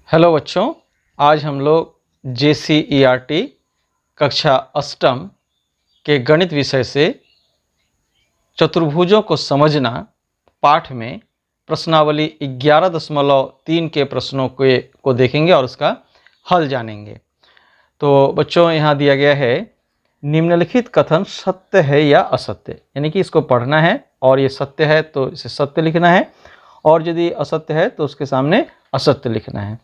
Hello बच्चों, आज हम लोग JCERT कक्षा अष्टम के गणित विषय से चतुर्भुजों को समझना पाठ में प्रश्नावली 11.3 के प्रश्नों को देखेंगे और उसका हल जानेंगे। तो बच्चों, यहाँ दिया गया है निम्नलिखित कथन सत्य है या असत्य, यानी कि इसको पढ़ना है और ये सत्य है तो इसे सत्य लिखना है और यदि असत्य है तो उसके सामने असत्य लिखना है।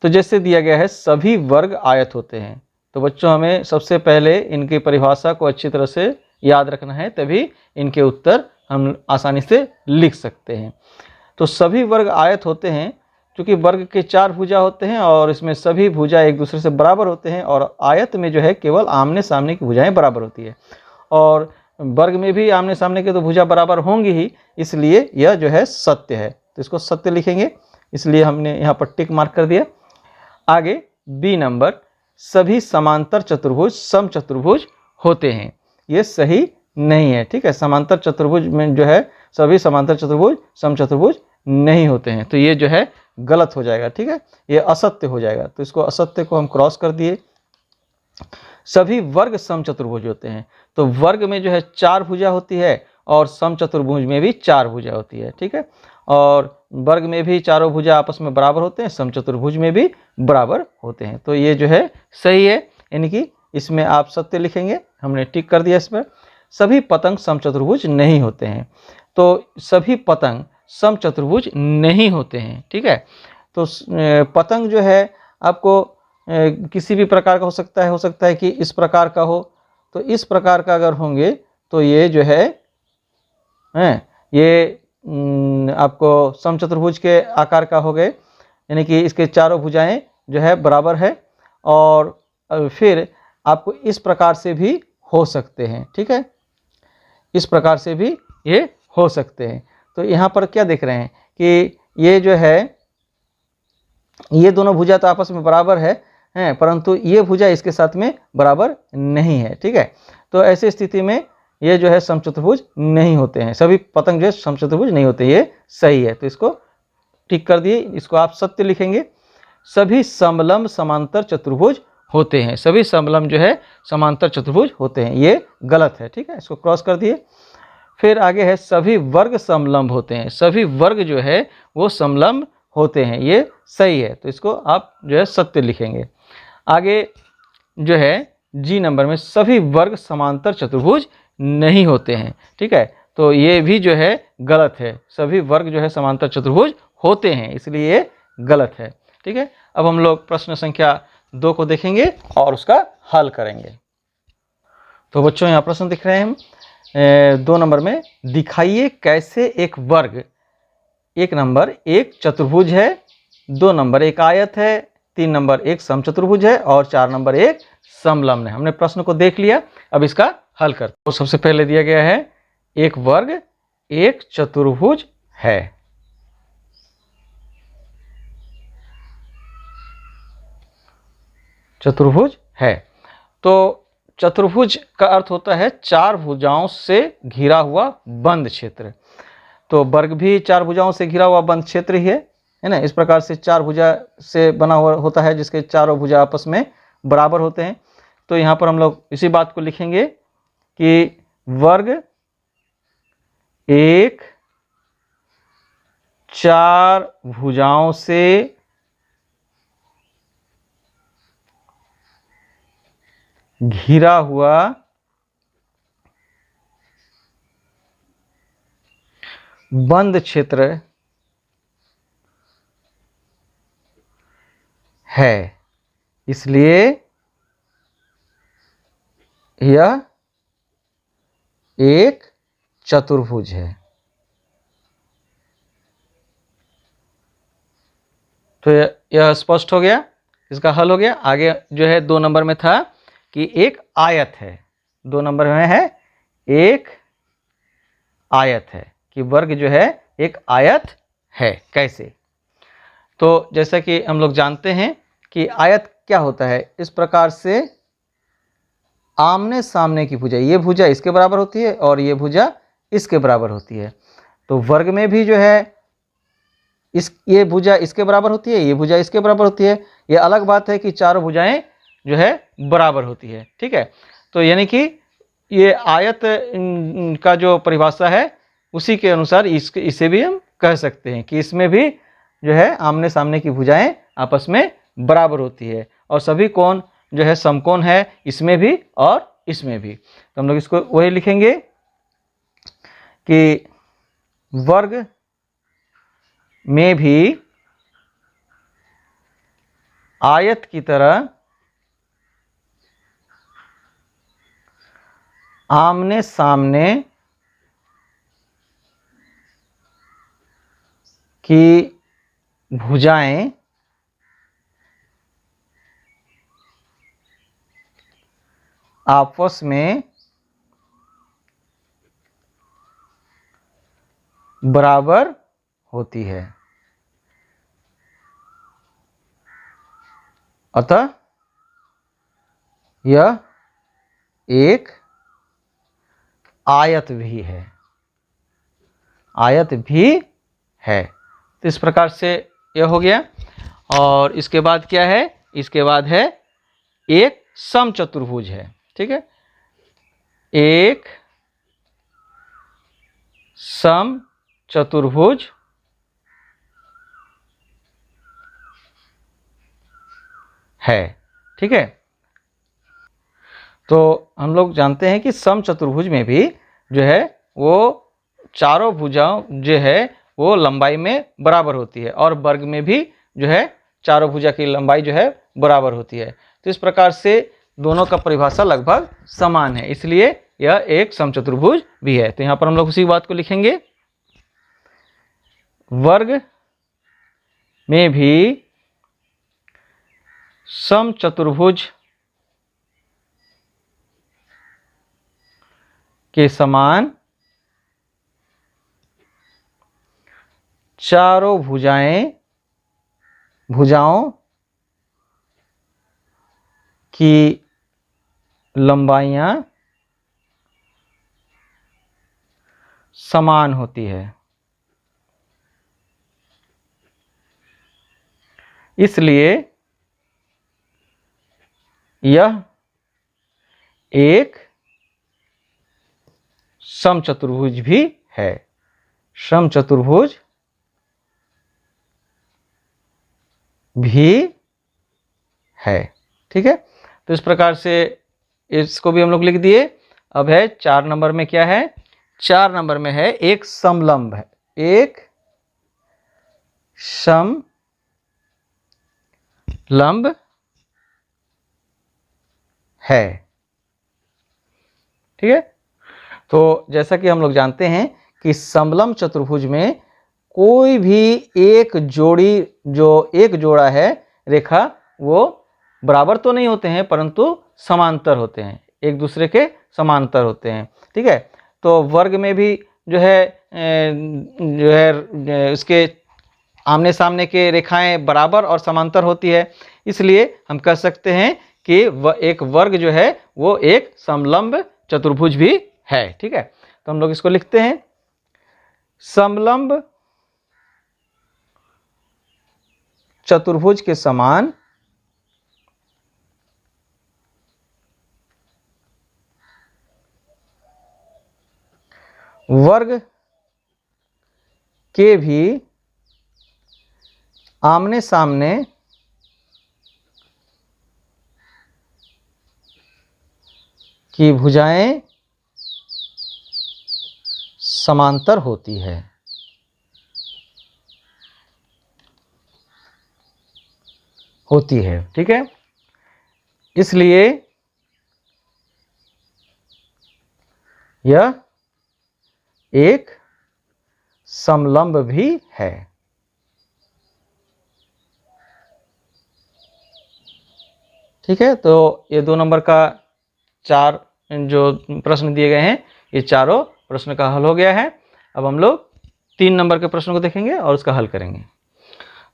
तो जैसे दिया गया है सभी वर्ग आयत होते हैं, तो बच्चों हमें सबसे पहले इनकी परिभाषा को अच्छी तरह से याद रखना है, तभी इनके उत्तर हम आसानी से लिख सकते हैं। तो सभी वर्ग आयत होते हैं क्योंकि वर्ग के 4 भुजा होते हैं और इसमें सभी भुजा एक दूसरे से बराबर होते हैं और आयत में जो है केवल आमने सामने की भुजाएं बराबर होती है और वर्ग में भी आमने सामने की तो भुजा बराबर होंगी ही, इसलिए यह जो है सत्य है। तो इसको सत्य लिखेंगे, इसलिए हमने यहाँ पर टिक मार्क कर दिया। आगे बी नंबर, सभी समांतर चतुर्भुज समचतुर्भुज होते हैं, ये सही नहीं है। ठीक है, समांतर चतुर्भुज में जो है सभी समांतर चतुर्भुज समचतुर्भुज नहीं होते हैं, तो ये जो है गलत हो जाएगा। ठीक है, ये असत्य हो जाएगा, तो इसको असत्य को हम क्रॉस कर दिए। सभी वर्ग समचतुर्भुज होते हैं, तो वर्ग में जो है 4 भुजा होती है और समचतुर्भुज में भी 4 भुजा होती है। ठीक है, और वर्ग में भी चारों भुजा आपस में बराबर होते हैं, समचतुर्भुज में भी बराबर होते हैं, तो ये जो है सही है, यानी कि इसमें आप सत्य लिखेंगे। हमने टिक कर दिया इस पर। सभी पतंग समचतुर्भुज नहीं होते हैं, तो सभी पतंग समचतुर्भुज नहीं होते हैं। ठीक है, तो पतंग जो है आपको किसी भी प्रकार का हो सकता है कि इस प्रकार का हो, तो इस प्रकार का अगर होंगे तो ये जो है ये आपको समचतुर्भुज के आकार का हो गए, यानी कि इसके चारों भुजाएं जो है बराबर है और फिर आपको इस प्रकार से भी हो सकते हैं। ठीक है, इस प्रकार से भी ये हो सकते हैं। तो यहाँ पर क्या देख रहे हैं कि ये जो है ये दोनों भुजा तो आपस में बराबर है परंतु ये भुजा इसके साथ में बराबर नहीं है। ठीक है, तो ऐसी स्थिति में ये जो है समचतुर्भुज नहीं होते हैं, सभी पतंग जो है समचतुर्भुज नहीं होते, ये सही है, तो इसको टिक कर दिए। इसको आप सत्य लिखेंगे। सभी समलंब समांतर चतुर्भुज होते हैं, सभी समलंब जो है समांतर चतुर्भुज होते हैं, ये गलत है। ठीक है, इसको क्रॉस कर दिए। फिर आगे है सभी वर्ग समलंब होते हैं, सभी वर्ग जो है वो समलंब होते हैं, ये सही है, तो इसको आप जो है सत्य लिखेंगे। आगे जो है जी नंबर में सभी वर्ग समांतर चतुर्भुज नहीं होते हैं। ठीक है, तो ये भी जो है गलत है, सभी वर्ग जो है समांतर चतुर्भुज होते हैं, इसलिए ये गलत है। ठीक है, अब हम लोग प्रश्न संख्या 2 को देखेंगे और उसका हल करेंगे। तो बच्चों यहाँ प्रश्न दिख रहे हैं हम 2 नंबर में, दिखाइए कैसे एक वर्ग 1 नंबर एक चतुर्भुज है, 2 नंबर एक आयत है, 3 नंबर एक समचतुर्भुज है और 4 नंबर एक समलंब है। हमने प्रश्न को देख लिया, अब इसका हल कर। तो सबसे पहले दिया गया है एक वर्ग एक चतुर्भुज है। चतुर्भुज है, तो चतुर्भुज का अर्थ होता है 4 भुजाओं से घिरा हुआ बंद क्षेत्र। तो वर्ग भी 4 भुजाओं से घिरा हुआ बंद क्षेत्र ही है ना। इस प्रकार से 4 भुजा से बना हुआ होता है जिसके चारों भुजा आपस में बराबर होते हैं। तो यहाँ पर हम लोग इसी बात को लिखेंगे कि वर्ग एक 4 भुजाओं से घिरा हुआ बंद क्षेत्र है, इसलिए यह एक चतुर्भुज है। तो यह स्पष्ट हो गया, इसका हल हो गया। आगे जो है 2 नंबर में था कि एक आयत है, 2 नंबर में है एक आयत है, कि वर्ग जो है एक आयत है। कैसे? तो जैसा कि हम लोग जानते हैं कि आयत क्या होता है, इस प्रकार से आमने सामने की भुजा, ये भुजा इसके बराबर होती है और ये भुजा इसके बराबर होती है। तो वर्ग में भी जो है ये भुजा इसके बराबर होती है, ये भुजा इसके बराबर होती है। ये अलग बात है कि चारों भुजाएं जो है बराबर होती है। ठीक है, तो यानी कि ये आयत का जो परिभाषा है उसी के अनुसार इसे भी हम कह सकते हैं कि इसमें भी जो है आमने सामने की भुजाएं आपस में बराबर होती है, और सभी कोण जो है समकोण है इसमें भी और इसमें भी। तो हम लोग इसको वही लिखेंगे कि वर्ग में भी आयत की तरह आमने सामने की भुजाएं आपस में बराबर होती है। अतः यह एक आयत भी है, आयत भी है। तो इस प्रकार से यह हो गया। और इसके बाद क्या है, इसके बाद है एक समचतुर्भुज है। ठीक है, एक समचतुर्भुज है। ठीक है, तो हम लोग जानते हैं कि समचतुर्भुज में भी जो है वो चारों भुजाओं जो है वो लंबाई में बराबर होती है, और वर्ग में भी जो है चारों भुजा की लंबाई जो है बराबर होती है। तो इस प्रकार से दोनों का परिभाषा लगभग समान है, इसलिए यह एक समचतुर्भुज भी है। तो यहाँ पर हम लोग उसी बात को लिखेंगे, वर्ग में भी समचतुर्भुज के समान चारों भुजाओं की लंबाइयां समान होती है। इसलिए यह एक समचतुर्भुज भी है, समचतुर्भुज भी है। ठीक है, तो इस प्रकार से इसको भी हम लोग लिख दिए। अब है 4 नंबर में, क्या है 4 नंबर में है एक समलंब है, एक समलंब है। ठीक है, तो जैसा कि हम लोग जानते हैं कि समलंब चतुर्भुज में कोई भी एक जोड़ा है रेखा, वो बराबर तो नहीं होते हैं परंतु समांतर होते हैं, एक दूसरे के समांतर होते हैं। ठीक है, तो वर्ग में भी जो है उसके आमने सामने के रेखाएं बराबर और समांतर होती है, इसलिए हम कह सकते हैं कि एक वर्ग जो है वो एक समलंब चतुर्भुज भी है। ठीक है, तो हम लोग इसको लिखते हैं, समलंब चतुर्भुज के समान वर्ग के भी आमने सामने की भुजाएं समांतर होती है। ठीक है, इसलिए यह एक समलंब भी है। ठीक है, तो ये 2 नंबर का 4 जो प्रश्न दिए गए हैं, ये चारों प्रश्न का हल हो गया है। अब हम लोग 3 नंबर के प्रश्न को देखेंगे और उसका हल करेंगे।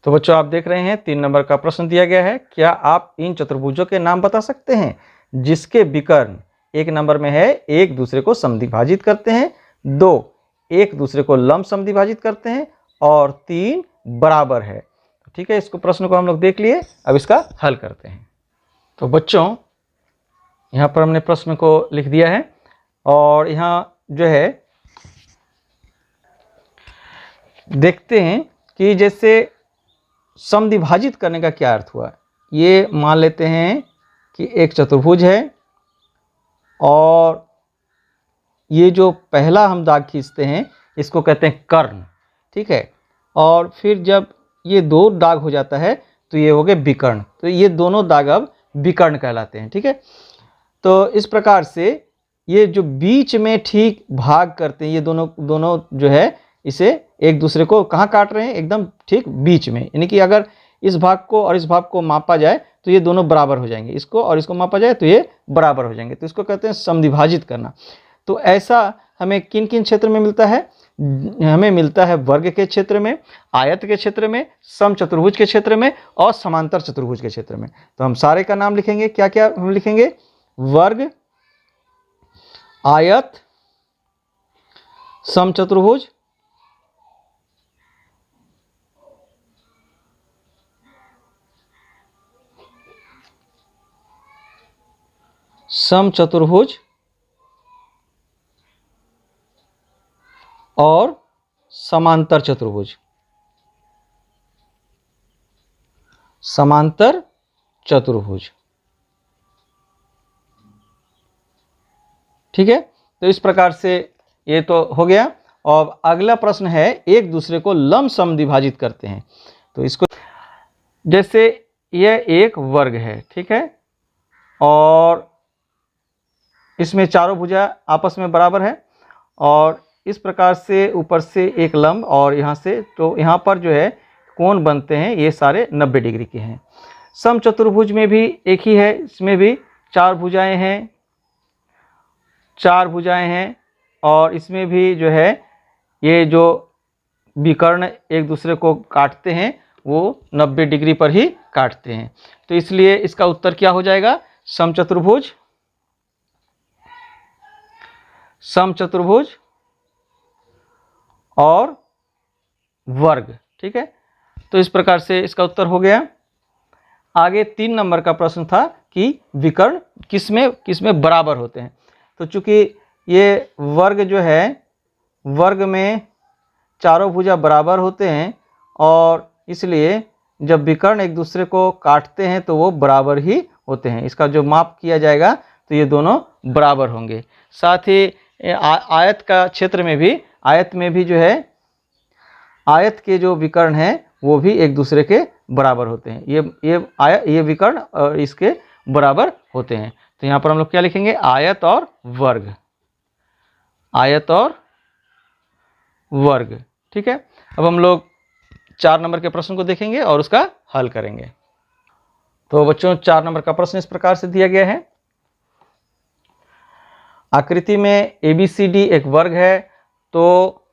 तो बच्चों आप देख रहे हैं 3 नंबर का प्रश्न दिया गया है, क्या आप इन चतुर्भुजों के नाम बता सकते हैं जिसके विकर्ण 1 नंबर में है एक दूसरे को समद्विभाजित करते हैं, 2 एक दूसरे को लंब समद्विभाजित करते हैं, और 3 बराबर है। ठीक है, इसको प्रश्न को हम लोग देख लिए, अब इसका हल करते हैं। तो बच्चों यहाँ पर हमने प्रश्न को लिख दिया है और यहाँ जो है देखते हैं कि जैसे समद्विभाजित करने का क्या अर्थ हुआ। ये मान लेते हैं कि एक चतुर्भुज है और ये जो पहला हम दाग खींचते हैं इसको कहते हैं कर्ण। ठीक है, और फिर जब ये दो दाग हो जाता है तो ये हो गए विकर्ण। तो ये दोनों दाग अब विकर्ण कहलाते हैं। ठीक है, तो इस प्रकार से ये जो बीच में ठीक भाग करते हैं, ये दोनों जो है इसे एक दूसरे को कहाँ काट रहे हैं, एकदम ठीक बीच में। यानी कि अगर इस भाग को और इस भाग को मापा जाए तो ये दोनों बराबर हो जाएंगे, इसको और इसको मापा जाए तो ये बराबर हो जाएंगे। तो इसको कहते हैं समद्विभाजित करना। तो ऐसा हमें किन किन क्षेत्र में मिलता है? हमें मिलता है वर्ग के क्षेत्र में, आयत के क्षेत्र में, समचतुर्भुज के क्षेत्र में और समांतर चतुर्भुज के क्षेत्र में। तो हम सारे का नाम लिखेंगे, क्या क्या हम लिखेंगे? वर्ग, आयत, समचतुर्भुज, समचतुर्भुज और समांतर चतुर्भुज। समांतर चतुर्भुज। ठीक है, तो इस प्रकार से ये तो हो गया। और अगला प्रश्न है, एक दूसरे को लंब समद्विभाजित करते हैं। तो इसको जैसे यह एक वर्ग है, ठीक है, और इसमें चारों भुजा आपस में बराबर है और इस प्रकार से ऊपर से एक लंब और यहाँ से, तो यहाँ पर जो है कोण बनते हैं ये सारे 90 डिग्री के हैं। समचतुर्भुज में भी एक ही है, इसमें भी चार भुजाएं हैं, चार भुजाएं हैं और इसमें भी जो है ये जो विकर्ण एक दूसरे को काटते हैं वो 90 डिग्री पर ही काटते हैं। तो इसलिए इसका उत्तर क्या हो जाएगा? समचतुर्भुज, समचतुर्भुज और वर्ग। ठीक है, तो इस प्रकार से इसका उत्तर हो गया। आगे 3 नंबर का प्रश्न था कि विकर्ण किसमें बराबर होते हैं। तो चूंकि ये वर्ग जो है, वर्ग में चारों भुजा बराबर होते हैं और इसलिए जब विकर्ण एक दूसरे को काटते हैं तो वो बराबर ही होते हैं। इसका जो माप किया जाएगा तो ये दोनों बराबर होंगे। साथ ही आयत का क्षेत्र में भी, आयत में भी जो है आयत के जो विकर्ण हैं वो भी एक दूसरे के बराबर होते हैं। ये विकर्ण और इसके बराबर होते हैं। तो यहाँ पर हम लोग क्या लिखेंगे? आयत और वर्ग, आयत और वर्ग। ठीक है, अब हम लोग 4 नंबर के प्रश्न को देखेंगे और उसका हल करेंगे। तो बच्चों 4 नंबर का प्रश्न इस प्रकार से दिया गया है। आकृति में ABCD एक वर्ग है, तो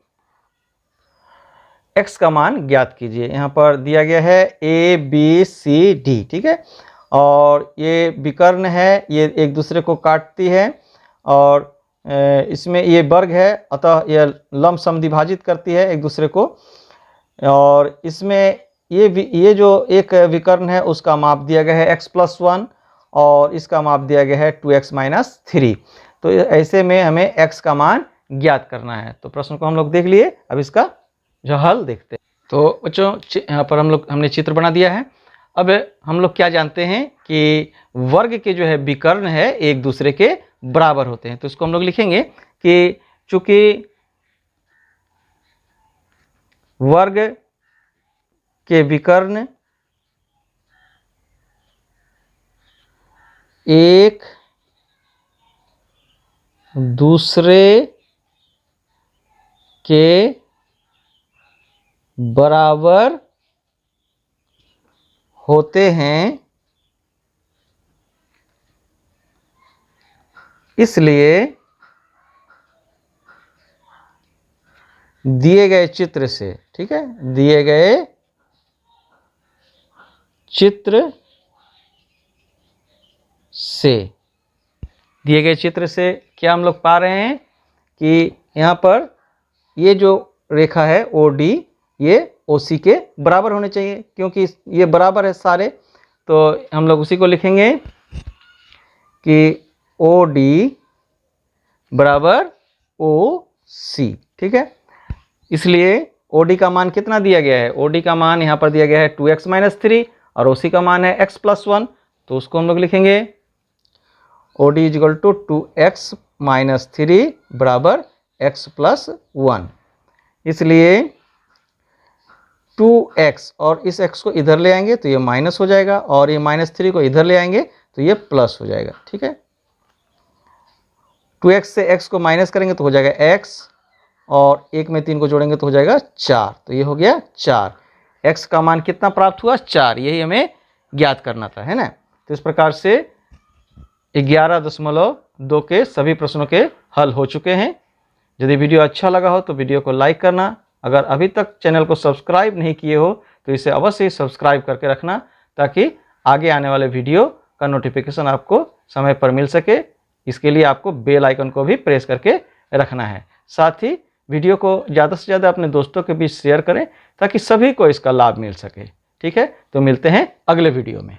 x का मान ज्ञात कीजिए। यहाँ पर दिया गया है ABCD। ठीक है, और ये विकर्ण है, ये एक दूसरे को काटती है और इसमें ये वर्ग है, अतः यह लंब समद्विभाजित करती है एक दूसरे को। और इसमें ये जो एक विकर्ण है उसका माप दिया गया है x+1 और इसका माप दिया गया है 2x-3। तो ऐसे में हमें x का मान ज्ञात करना है। तो प्रश्न को हम लोग देख लिए, अब इसका जो हल देखते हैं। तो बच्चों यहाँ पर हमने चित्र बना दिया है। अब हम लोग क्या जानते हैं कि वर्ग के जो है विकर्ण है एक दूसरे के बराबर होते हैं। तो इसको हम लोग लिखेंगे कि चूंकि वर्ग के विकर्ण एक दूसरे के बराबर होते हैं, इसलिए दिए गए चित्र से, ठीक है, दिए गए चित्र से क्या हम लोग पा रहे हैं कि यहाँ पर ये जो रेखा है OD ये OC के बराबर होने चाहिए, क्योंकि ये बराबर है सारे, तो हम लोग उसी को लिखेंगे कि OD बराबर OC। ठीक है, इसलिए OD का मान कितना दिया गया है? OD का मान यहाँ पर दिया गया है 2x - 3 और OC का मान है x + 1, तो उसको हम लोग लिखेंगे OD = 2x - 3 बराबर x + 1। इसलिए 2x और इस x को इधर ले आएंगे तो ये माइनस हो जाएगा, और ये -3 को इधर ले आएंगे तो ये प्लस हो जाएगा। ठीक है, 2x से x को माइनस करेंगे तो हो जाएगा x, और 1 में 3 को जोड़ेंगे तो हो जाएगा 4, तो ये हो गया 4। x का मान कितना प्राप्त हुआ? 4, यही हमें ज्ञात करना था, है ना। तो इस प्रकार से 11.2 के सभी प्रश्नों के हल हो चुके हैं। यदि वीडियो अच्छा लगा हो तो वीडियो को लाइक करना, अगर अभी तक चैनल को सब्सक्राइब नहीं किए हो तो इसे अवश्य सब्सक्राइब करके रखना, ताकि आगे आने वाले वीडियो का नोटिफिकेशन आपको समय पर मिल सके। इसके लिए आपको बेल आइकन को भी प्रेस करके रखना है। साथ ही वीडियो को ज़्यादा से ज़्यादा अपने दोस्तों के बीच शेयर करें, ताकि सभी को इसका लाभ मिल सके। ठीक है, तो मिलते हैं अगले वीडियो में।